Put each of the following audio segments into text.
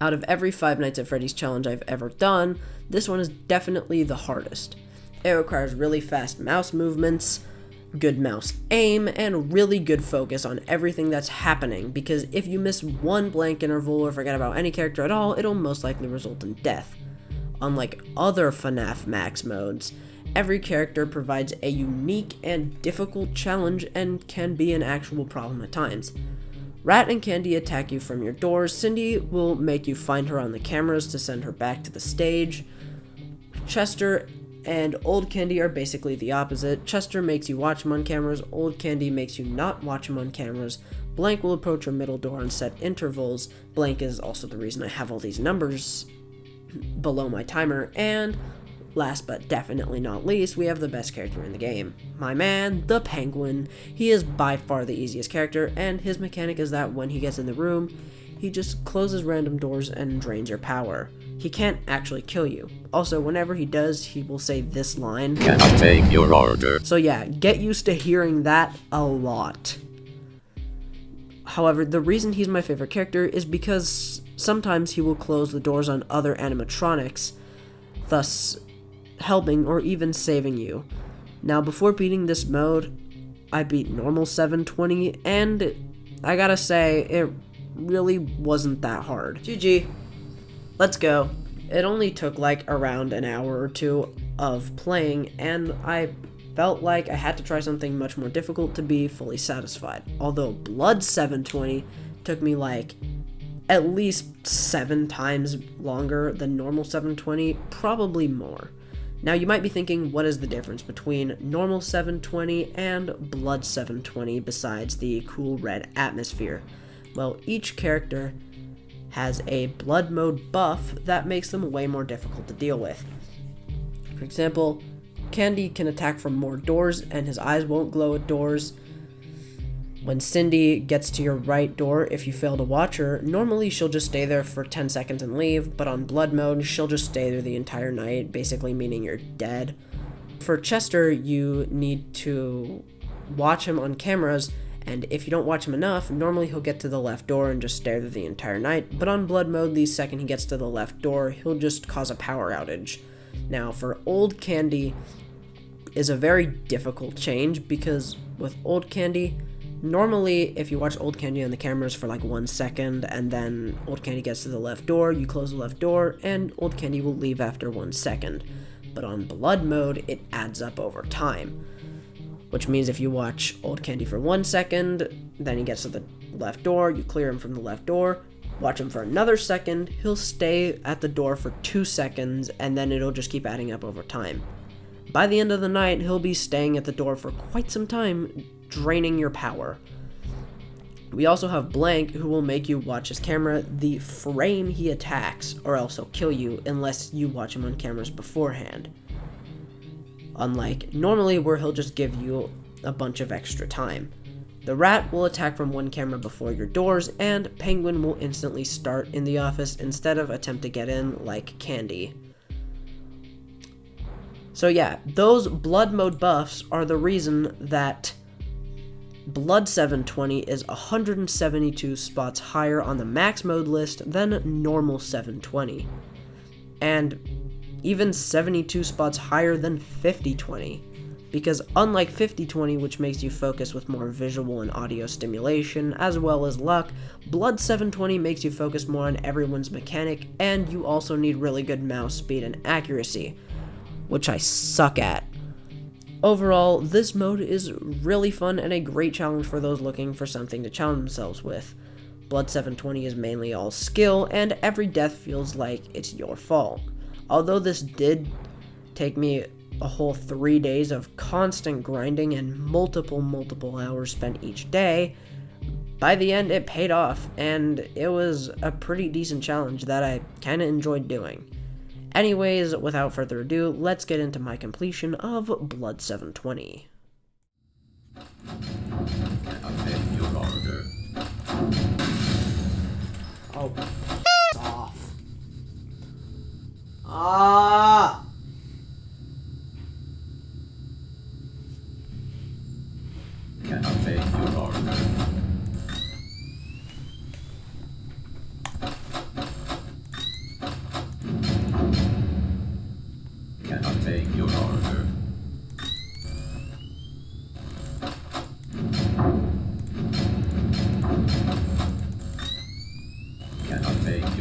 Out of every Five Nights at Freddy's challenge I've ever done, this one is definitely the hardest. It requires really fast mouse movements, good mouse aim, and really good focus on everything that's happening, because if you miss one blank interval or forget about any character at all, it'll most likely result in death. Unlike other FNAF Max modes, every character provides a unique and difficult challenge and can be an actual problem at times. Rat and Candy attack you from your doors. Cindy will make you find her on the cameras to send her back to the stage. Chester and Old Candy are basically the opposite. Chester makes you watch him on cameras. Old Candy makes you not watch him on cameras. Blank will approach your middle door and set intervals. Blank is also the reason I have all these numbers below my timer. And last but definitely not least, we have the best character in the game. My man, the Penguin. He is by far the easiest character, and his mechanic is that when he gets in the room, he just closes random doors and drains your power. He can't actually kill you. Also, whenever he does, he will say this line. Can I take your order? So yeah, get used to hearing that a lot. However, the reason he's my favorite character is because sometimes he will close the doors on other animatronics, thus helping or even saving you. Now, before beating this mode, I beat normal 720, and I gotta say, it really wasn't that hard. GG. Let's go. It only took like around an hour or two of playing, and I felt like I had to try something much more difficult to be fully satisfied. Although Blood 720 took me like at least 7 times longer than normal 720, probably more. Now you might be thinking, what is the difference between normal 720 and Blood 720 besides the cool red atmosphere? Well, each character has a blood mode buff that makes them way more difficult to deal with. For example, Candy can attack from more doors and his eyes won't glow at doors. When Cindy gets to your right door, if you fail to watch her, normally she'll just stay there for 10 seconds and leave, but on blood mode, she'll just stay there the entire night, basically meaning you're dead. For Chester, you need to watch him on cameras, and if you don't watch him enough, normally he'll get to the left door and just stay there the entire night, but on blood mode, the second he gets to the left door, he'll just cause a power outage. Now, for Old Candy is a very difficult change, because with Old Candy, normally, if you watch Old Candy on the cameras for like 1 second, and then Old Candy gets to the left door, you close the left door, and Old Candy will leave after 1 second. But on blood mode, it adds up over time. Which means if you watch Old Candy for 1 second, then he gets to the left door, you clear him from the left door, watch him for another second, he'll stay at the door for 2 seconds, and then it'll just keep adding up over time. By the end of the night, he'll be staying at the door for quite some time, draining your power. We also have Blank, who will make you watch his camera the frame he attacks, or else he'll kill you unless you watch him on cameras beforehand. Unlike normally, where he'll just give you a bunch of extra time. The Rat will attack from one camera before your doors, and Penguin will instantly start in the office instead of attempt to get in like Candy. So yeah, those blood mode buffs are the reason that Blood 720 is 172 spots higher on the max mode list than normal 720. And even 72 spots higher than 5020. Because unlike 5020, which makes you focus with more visual and audio stimulation, as well as luck, Blood 720 makes you focus more on everyone's mechanic, and you also need really good mouse speed and accuracy, which I suck at. Overall, this mode is really fun and a great challenge for those looking for something to challenge themselves with. Blood 720 is mainly all skill, and every death feels like it's your fault. Although this did take me a whole 3 days of constant grinding and multiple hours spent each day, by the end it paid off, and it was a pretty decent challenge that I kinda enjoyed doing. Anyways, without further ado, let's get into my completion of Blood 720. Oh, off. Ah! Can I take your order?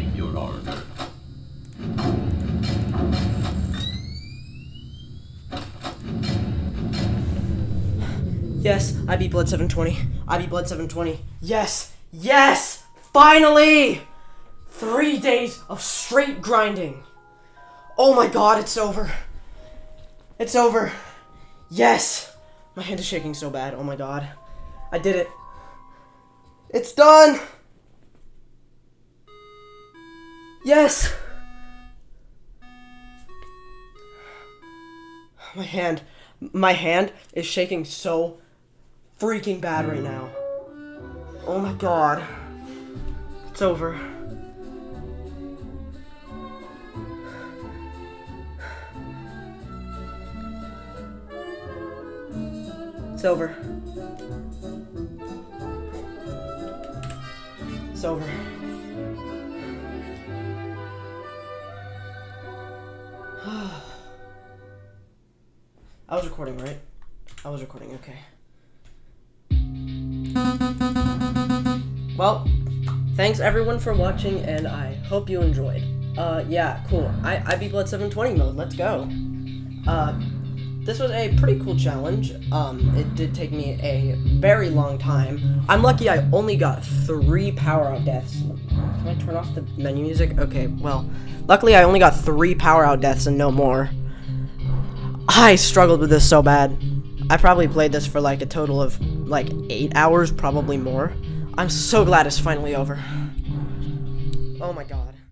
obey your order. Yes, I beat Blood 720. I beat Blood 720. Yes! Yes! Finally! 3 days of straight grinding. Oh my god, it's over. It's over. Yes! My hand is shaking so bad. Oh my god. I did it. It's done! Yes! My hand is shaking so freaking bad right now. Oh my god. It's over. It's over. It's over. I was recording, right? I was recording, okay. Well, thanks everyone for watching, and I hope you enjoyed. Yeah, cool. I beat Blood 720 mode, let's go. This was a pretty cool challenge. It did take me a very long time. I'm lucky I only got 3 power-out deaths. Can I turn off the menu music? Okay, well, luckily I only got 3 power-out deaths and no more. I struggled with this so bad. I probably played this for like a total of like 8 hours, probably more. I'm so glad it's finally over. Oh my god.